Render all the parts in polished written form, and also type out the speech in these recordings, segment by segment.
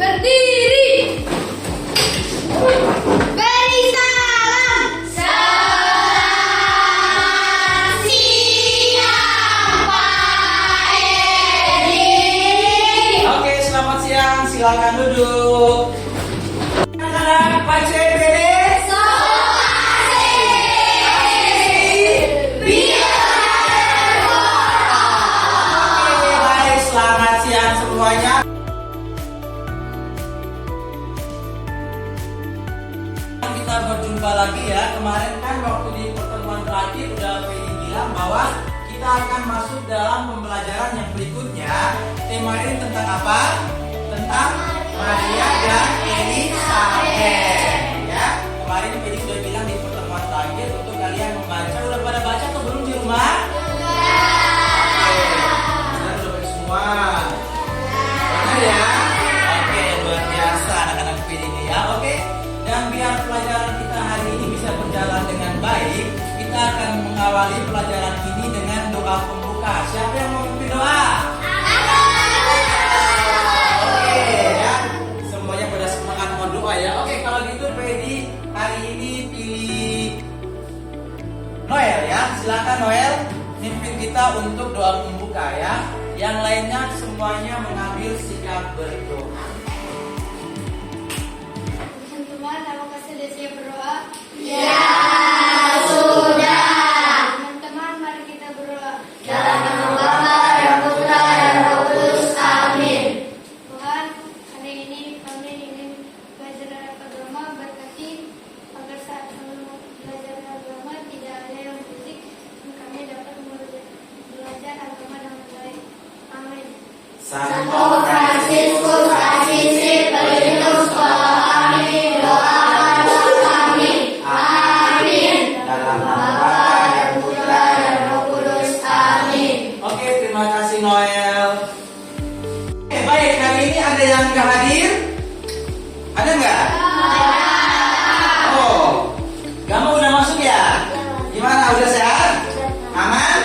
Berdiri. Beri salam. Selamat siang, Pak Edi. Oke, selamat siang. Silakan duduk. Anak-anak, Pak CPD. Oke, baik. Selamat siang semuanya. Kita berjumpa lagi ya. Kemarin kan waktu di pertemuan terakhir udah Feli bilang bahwa kita akan masuk dalam pembelajaran yang berikutnya. Tema ini tentang apa? Tentang Maria dan Elizabeth. Ya, kemarin Feli sudah bilang di pertemuan terakhir untuk kalian membaca. Udah pada baca atau belum di rumah? Udah baca semua. Benar ya? Oke, luar biasa anak-anak Feli ini ya. Oke. Dan biar pelajaran kita hari ini bisa berjalan dengan baik, kita akan mengawali pelajaran ini dengan doa pembuka. Siapa yang mau memimpin doa? Oke ya, semuanya pada semangat mau doa ya. Oke, kalau gitu Fedi hari ini pilih Noel ya. Silakan Noel mimpin kita untuk doa pembuka ya. Yang lainnya semuanya mengambil sikap berdoa. Teman-teman, apakah sudah siap berdoa? Ya, sudah. Teman-teman, mari kita berdoa. Dalam nama Bapa dan Putra dan Roh Kudus. Amin. Tuhan, hari ini kami ingin belajar agama, berkati agar saat kami belajar agama tidak ada yang berisik dan kami dapat belajar agama dengan baik. Amin. Santo Fransiskus Asisi, pelindung sekolah kami, doakanlah kami. Amin. Dalam nama Bapa dan Putra dan Roh Kudus. Amin. Oke, terima kasih Noel. Baik, hari ini ada yang nggak hadir? Ada nggak? Oh, kamu udah masuk ya? Gimana? Udah sehat? Aman?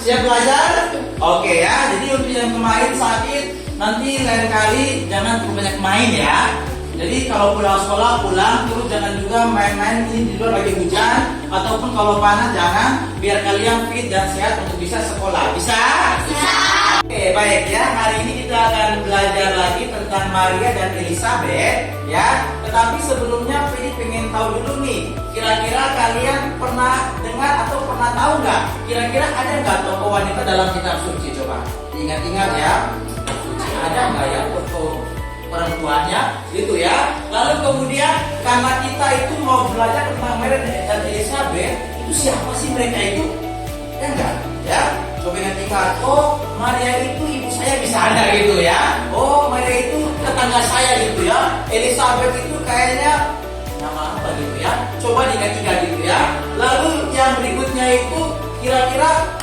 Siap belajar? Oke ya, jadi untuk yang kemarin sakit, nanti lain kali jangan terlalu banyak main ya. Jadi kalau pulang sekolah pulang, terus jangan juga main-main ini di luar lagi hujan, ataupun kalau panas jangan, biar kalian fit dan sehat untuk bisa sekolah. Bisa? Bisa. Oke, baik ya. Hari ini kita akan belajar lagi tentang Maria dan Elizabeth ya. Tetapi sebelumnya Feli pengen tahu dulu nih, kira-kira kalian pernah dengar atau pernah tahu nggak? Kira-kira ada nggak tokoh wanita dalam kitab suci? Coba ingat-ingat ya. Suci ada nggak ya tokoh perempuannya gitu ya. Lalu kemudian karena kita itu mau belajar tentang Maria dan Elizabeth, itu siapa sih mereka itu? Ya enggak? Ya. Coba ingat-ingat, oh Maria itu ibu saya bisa ada gitu ya. Oh Maria itu tetangga saya gitu ya. Elizabeth itu kayaknya nama apa gitu ya. Coba diingat-ingat gitu ya. Lalu yang berikutnya itu kira-kira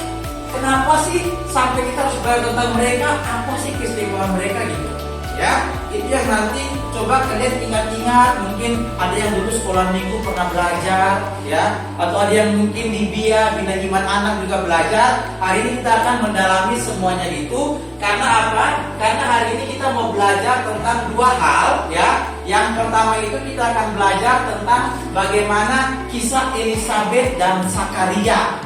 kenapa sih sampai kita harus belajar tentang mereka? Apa sih keistimewaan mereka gitu? Ya, itu yang nanti coba kalian ingat-ingat. Mungkin ada yang dulu sekolah minggu pernah belajar ya, atau ada yang mungkin di Bina Iman Anak juga belajar. Hari ini kita akan mendalami semuanya itu. Karena apa? Karena hari ini kita mau belajar tentang dua hal ya. Yang pertama itu kita akan belajar tentang bagaimana kisah Elizabeth dan Zakaria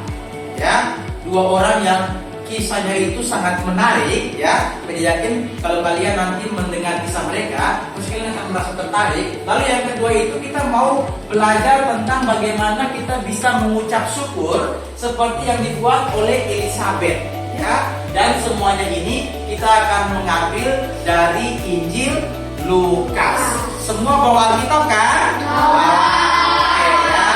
ya, dua orang yang kisahnya itu sangat menarik ya. Saya yakin kalau kalian nanti mendengar kisah mereka, terus kalian akan merasa tertarik. Lalu yang kedua itu kita mau belajar tentang bagaimana kita bisa mengucap syukur seperti yang dibuat oleh Elizabeth ya. Dan semuanya ini kita akan mengambil dari Injil Lukas. Semua bawa Alkitab kan? Oke ya.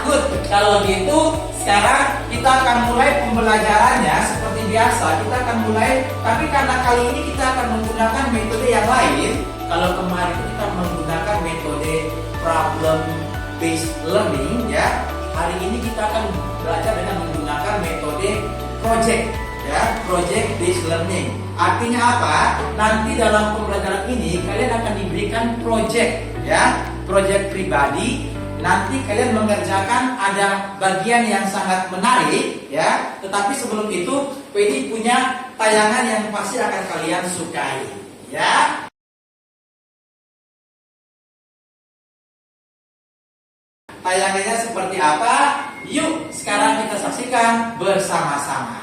Good. Kalau gitu sekarang kita akan mulai pembelajarannya seperti biasa. Kita akan mulai, tapi karena kali ini kita akan menggunakan metode yang lain. Kalau kemarin kita menggunakan metode problem based learning ya, hari ini kita akan belajar dengan menggunakan metode project ya, project based learning. Artinya apa? Nanti dalam pembelajaran ini kalian akan diberikan project ya, project pribadi. Nanti kalian mengerjakan ada bagian yang sangat menarik ya. Tetapi sebelum itu, Fedi punya tayangan yang pasti akan kalian sukai ya. tayangannya seperti apa? Yuk sekarang kita saksikan bersama-sama.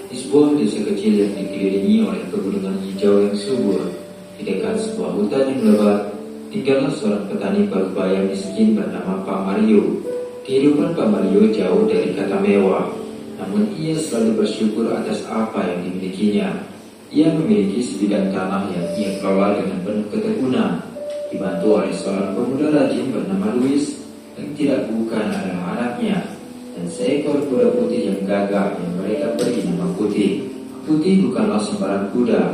Di sebuah desa kecil yang dikelilingi oleh pegunungan hijau yang subur, di dekat sebuah hutan yang lebat, tinggallah seorang petani parubaya miskin bernama Pak Mario. Kehidupan Pak Mario jauh dari kata mewah, namun ia selalu bersyukur atas apa yang dimilikinya. Ia memiliki sebidang tanah yang ia kelola dengan penuh ketekunan, dibantu oleh seorang pemuda rajin bernama Luis yang tidak bukan adalah anaknya, dan seekor kuda putih yang gagah yang mereka beri nama Putih. Putih bukanlah sembarang kuda.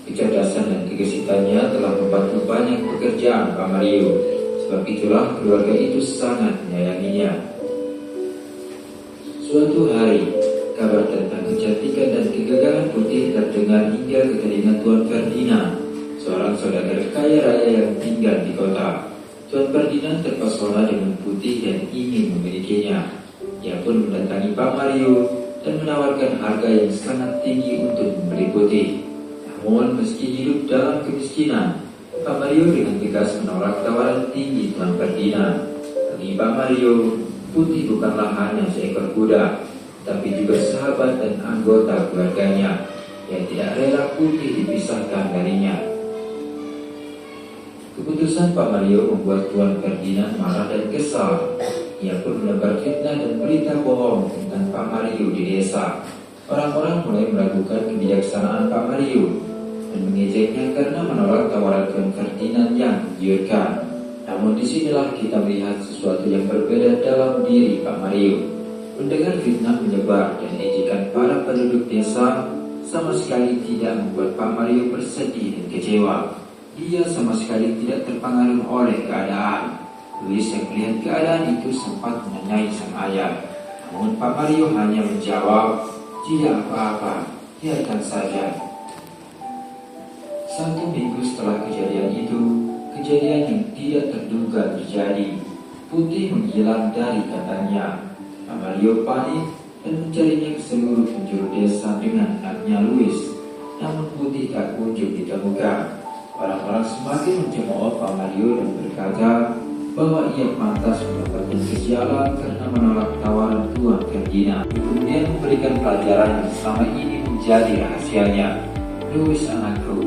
Kecerdasan dan kegesitannya telah membantu banyak pekerjaan Pak Mario. Sebab itulah keluarga itu sangat menyayanginya. Suatu hari, kabar tentang kecantikan dan kegagahan Putih terdengar hingga ke telinga Tuan Ferdinand, seorang saudagar kaya raya yang tinggal di kota. Tuan Ferdinand terpesona dengan Putih dan ingin memilikinya. Ia pun mendatangi Pak Mario dan menawarkan harga yang sangat tinggi untuk membeli Putih. Namun meski hidup dalam kemiskinan, Pak Mario dengan tegas menolak tawaran tinggi Tuan Ferdinand. Bagi Pak Mario, Putih bukanlah hanya seekor kuda, tapi juga sahabat dan anggota keluarganya yang tidak rela Putih dipisahkan darinya. Keputusan Pak Mario membuat Tuan Ferdinand marah dan kesal. Ia pun menebar fitnah dan berita bohong tentang Pak Mario di desa. Orang-orang mulai meragukan kebijaksanaan Pak Mario dan mengejeknya karena menolak tawaran Tuan Ferdinand yang menggiurkan. Namun disinilah kita melihat sesuatu yang berbeda dalam diri Pak Mario. Mendengar fitnah menyebar dan ejekan para penduduk desa sama sekali tidak membuat Pak Mario bersedih dan kecewa. Dia sama sekali tidak terpengaruh oleh keadaan. Luis yang melihat keadaan itu sempat menanyai sang ayah. Namun Pak Mario hanya menjawab, "Tidak apa-apa, biarkan saja." 1 minggu setelah kejadian itu, kejadian yang tidak terduga terjadi. Putih menghilang dari katanya. Pak Mario panik dan mencarinya ke seluruh penjuru desa dengan anaknya Luis. Namun Putih tak kunjung ditemukan. Orang-orang semakin mencemooh Pak Mario dan berkata bahwa ia pantas mendapatkan kesialan karena menolak tawaran Tuan Ferdinand. Kemudian memberikan pelajaran yang selama ini menjadi rahasianya. Luis anakku,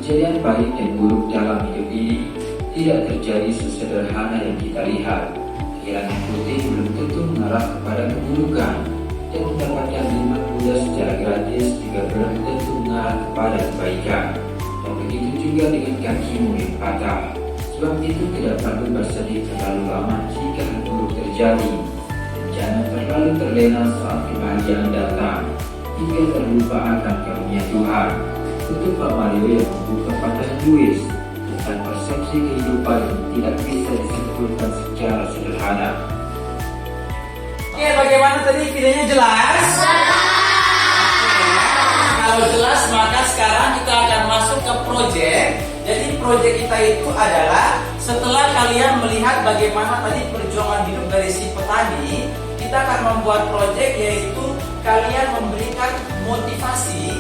kejadian baik dan buruk dalam hidup ini tidak terjadi sesederhana yang kita lihat. Kehilangan Putih belum tentu mengarah kepada keburukan, dan mendapatkan 5 kuda secara gratis juga belum tentu mengarah kepada kebaikan. Dan begitu juga dengan kakimu yang patah. Sebab itu tidak perlu bersedih terlalu lama jika hal buruk terjadi. Dan jangan terlalu terlena saat kebahagiaan datang, hingga terlupa akan karunia Tuhan. Untuk Pak Mario yang membuka pandangan Luis tentang persepsi kehidupan yang tidak bisa disimpulkan secara sederhana. Oke, bagaimana tadi videonya jelas? Kalau jelas maka sekarang kita akan masuk ke project. Jadi project kita itu adalah setelah kalian melihat bagaimana tadi perjuangan hidup dari si petani, kita akan membuat project yaitu kalian memberikan motivasi.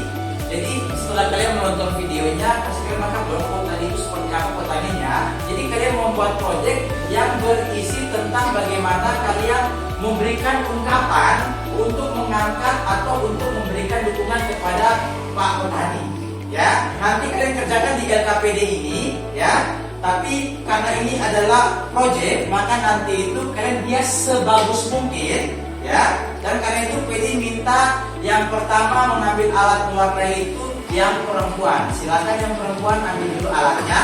Jadi setelah kalian menonton videonya, kasih kalian makan dong tadi itu seperti apa petaninya. Jadi kalian membuat project yang berisi tentang bagaimana kalian memberikan ungkapan untuk mengangkat atau untuk memberikan dukungan kepada Pak Petani. Ya, nanti kalian kerjakan di LKPD ini, ya. Tapi karena ini adalah project, maka nanti itu kalian bias sebagus mungkin, ya. Dan karena itu PD minta yang pertama mengambil alat mewarnai itu yang perempuan. Silakan yang perempuan ambil dulu alatnya.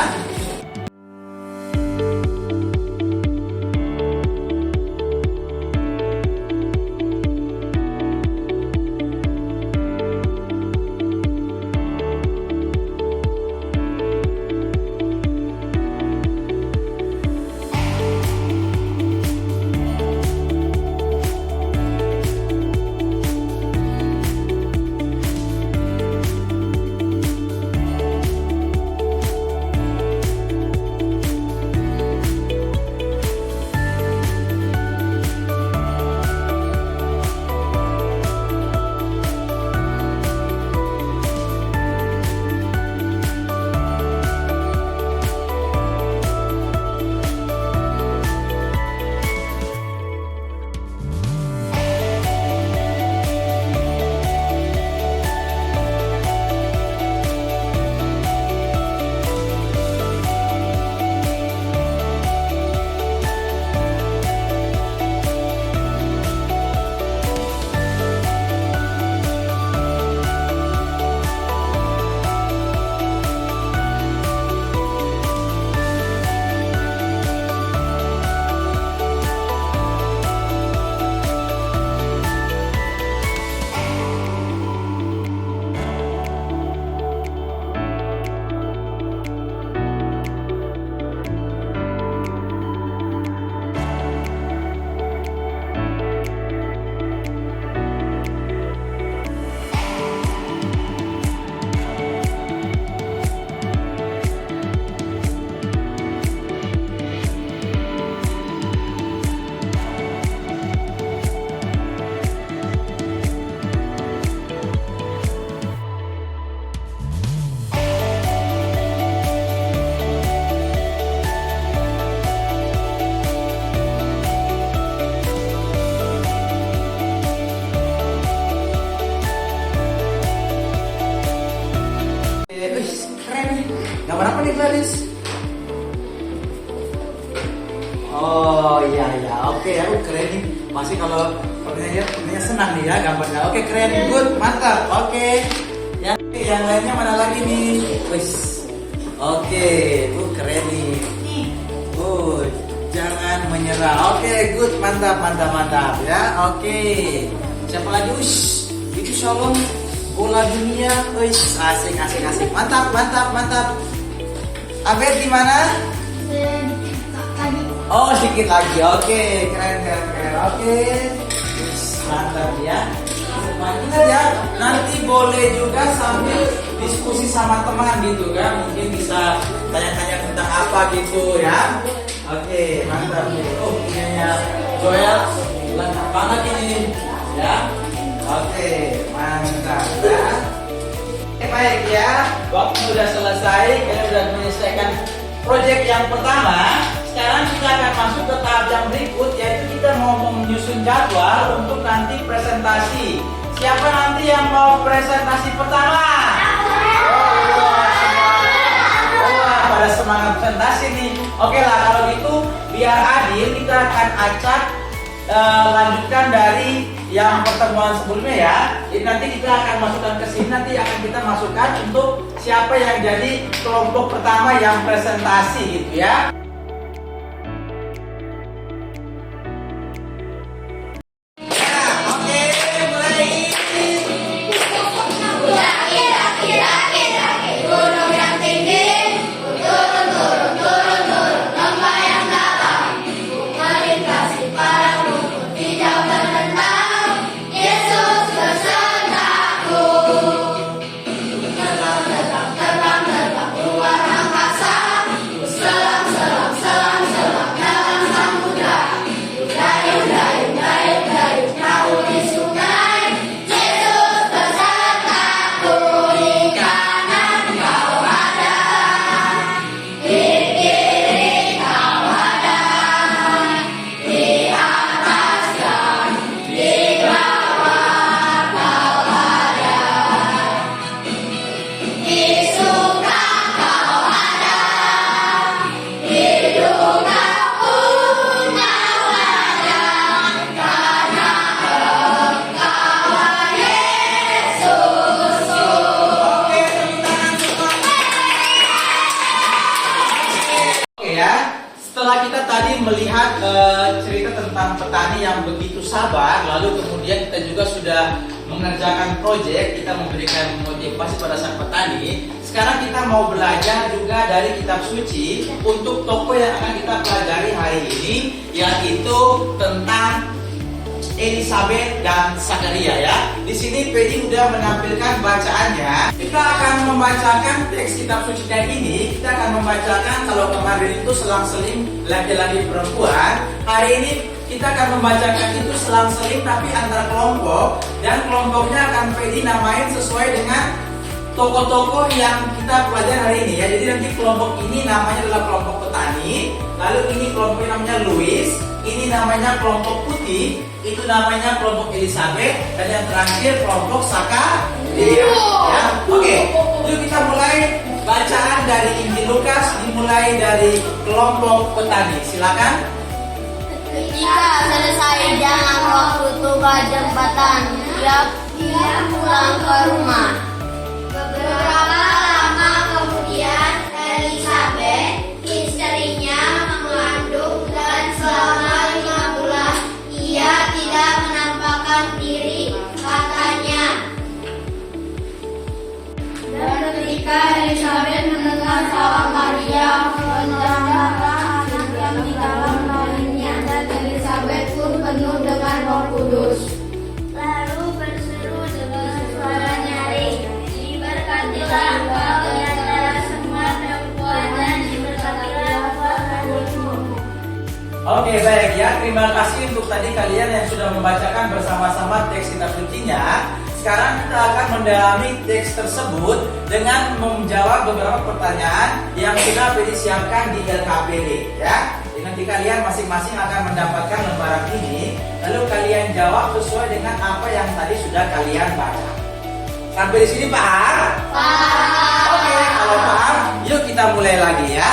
nih Gladys? Oh iya iya, oke ya, keren nih. Masih kalau pertanyaannya senang nih ya gambarnya. Oke keren, good, mantap. Oke, yang lainnya mana lagi nih? Wis, oke, keren nih. Good, jangan menyerah. Oke, good, mantap mantap mantap ya. Oke, siapa lagi? Ush, itu Shalom bola dunia. Wis, asik asik asik, mantap mantap mantap. Abed di mana? Oh sedikit lagi, oke, keren keren keren, oke, mantap ya. Ingat ya, nanti boleh juga sambil diskusi sama teman gitu kan, mungkin bisa tanya-tanya tentang apa gitu ya. Oke, mantap. Oh punyanya Joel, lengkap banget ini ya. Oke, mantap ya. Baik ya, waktu sudah selesai, kita sudah menyelesaikan proyek yang pertama. Sekarang kita akan masuk ke tahap yang berikut, yaitu kita mau menyusun jadwal untuk nanti presentasi. Siapa nanti yang mau presentasi pertama? Wah, pada semangat presentasi nih. Oke lah, kalau gitu biar adil kita akan acak lanjutkan dari yang pertemuan sebelumnya ya. Jadi nanti kita akan masukkan ke sini, nanti akan kita masukkan untuk siapa yang jadi kelompok pertama yang presentasi gitu ya. Setelah kita tadi melihat cerita tentang petani yang begitu sabar, lalu kemudian kita juga sudah mengerjakan proyek, kita memberikan motivasi pada sang petani. Sekarang kita mau belajar juga dari kitab suci untuk tokoh yang akan kita pelajari hari ini, yaitu tentang Elisabeth dan Zakaria ya. Di sini Pedi sudah menampilkan bacaannya. Kita akan membacakan teks kitab suci ini. Kita akan membacakan, kalau kemarin itu selang-seling laki-laki perempuan, hari ini kita akan membacakan itu selang-seling tapi antar kelompok, dan kelompoknya akan Pedi namain sesuai dengan tokoh-tokoh yang kita pelajari hari ini ya. Jadi nanti kelompok ini namanya adalah kelompok petani, lalu ini kelompok namanya Louis, ini namanya kelompok putih, itu namanya kelompok Elisabeth, dan yang terakhir kelompok Zakaria. Ya, oke. Yuk kita mulai bacaan dari Injil Lukas, dimulai dari kelompok petani. Silakan. Ketika selesai jalan waktu tugas jembatan, ia pulang ke rumah. Beberapa lama kemudian Elisabeth, istrinya, mengandung, dan selama 5 bulan ia tidak menampakkan diri, katanya. Dan ketika Elisabeth mendengar Zakaria menambahkan anak yang di dalam rahimnya, dan Elisabeth pun penuh dengan Roh Kudus, lalu berseru dengan suara nyaring, "Diberkatilah engkau di antara semua perempuan, dan diberkatilah buah kandungmu." Oke, baik ya. Terima kasih untuk tadi kalian yang sudah membacakan bersama-sama teks kitab sucinya. Sekarang kita akan mendalami teks tersebut dengan menjawab beberapa pertanyaan yang sudah disiapkan di LKPD ya. Jadi nanti kalian masing-masing akan mendapatkan lembaran ini, lalu kalian jawab sesuai dengan apa yang tadi sudah kalian baca. Sampai di sini paham? Paham. Oke, kalau paham, yuk kita mulai lagi ya.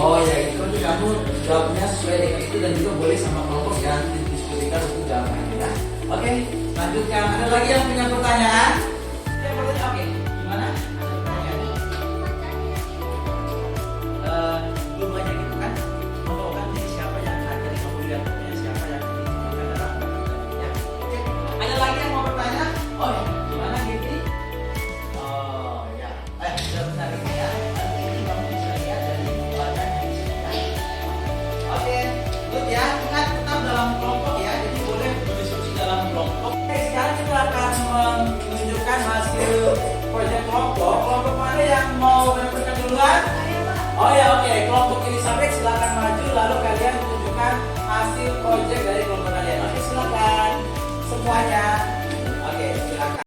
Oh ya, itu nanti kamu jawabnya sesuai dengan itu dan juga boleh sama kelompok yang didiskusikan untuk jawabannya ya. Oke, lanjutkan. Ada lagi yang punya pertanyaan? Ya, pertanyaan oke. Gimana? Ada pertanyaan? Belum banyak itu kan? Mau kan ini siapa yang ada di kemudian siapa yang disebutkan dalam ya. Oke. Ada lagi yang mau bertanya? Oh ya, gimana Giti? Oh ya. Sudah benar ini ya. Ini kamu bisa lihat dari badan yang di sini ya. Oke, good ya. Ingat tetap dalam kelompok ya. Jadi boleh berdiskusi dalam kelompok. Oke, sekarang kita akan menunjukkan hasil proyek kelompok. Kelompok mana yang mau menunjukkan duluan? Oh ya, oke. Kelompok Elizabeth silakan maju lalu kalian tunjukkan hasil proyek dari kelompok kalian. Oke, silakan semuanya. Oke, silakan.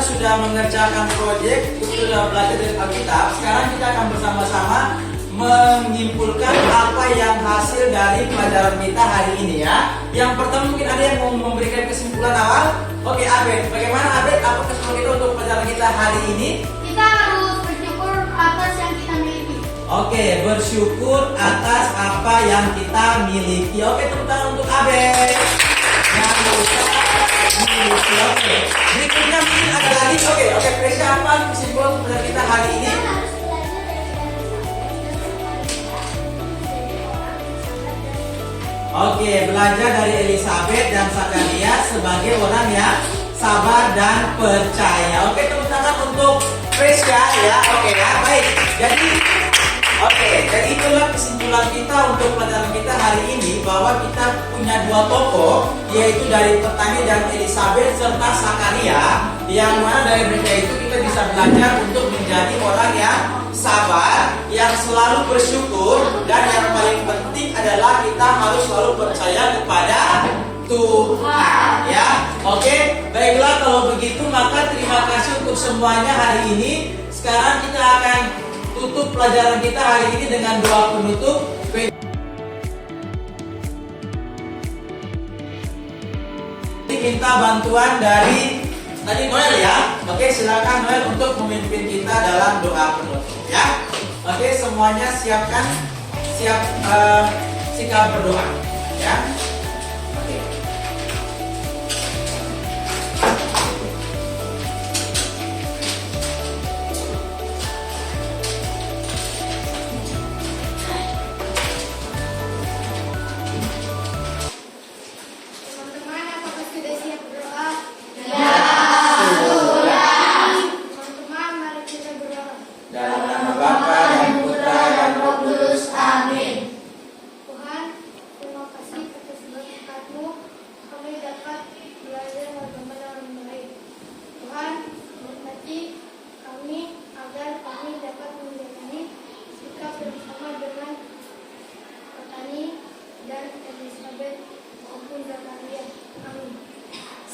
Sudah mengerjakan proyek, sudah belajar dari Alkitab. Sekarang kita akan bersama-sama menyimpulkan apa yang hasil dari pelajaran kita hari ini ya. Yang pertama mungkin ada yang mau memberikan kesimpulan awal. Oke, Abed, bagaimana Abed? Apa kesimpulan kita untuk pelajaran kita hari ini? Kita harus bersyukur atas yang kita miliki. Oke, bersyukur atas apa yang kita miliki. Oke, tepuk tangan untuk Abed. Yang bisa miliki. Oke. Berikutnya mungkin ada lagi. Oke, persiapan kesimpulan untuk kita hari ini. Oke, belajar dari Elizabeth dan Zakaria sebagai orang yang sabar dan percaya. Oke, tepuk tangan untuk Presia ya. Oke ya, baik. Jadi itulah kesimpulan kita untuk pelajaran kita hari ini, bahwa kita punya dua tokoh, yaitu dari petani dan Elizabeth serta Zakaria, yang mana dari mereka itu kita bisa belajar untuk menjadi orang yang sabar, yang selalu bersyukur, dan yang paling penting adalah kita harus selalu percaya kepada Tuhan ya. Oke, baiklah kalau begitu maka terima kasih untuk semuanya hari ini. Sekarang kita akan tutup pelajaran kita hari ini dengan doa penutup. Minta bantuan dari tadi Noel ya. Oke, silakan Noel untuk memimpin kita dalam doa penutup ya. Oke, semuanya siap sikap berdoa ya. Oke.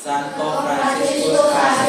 Santo Fransiskus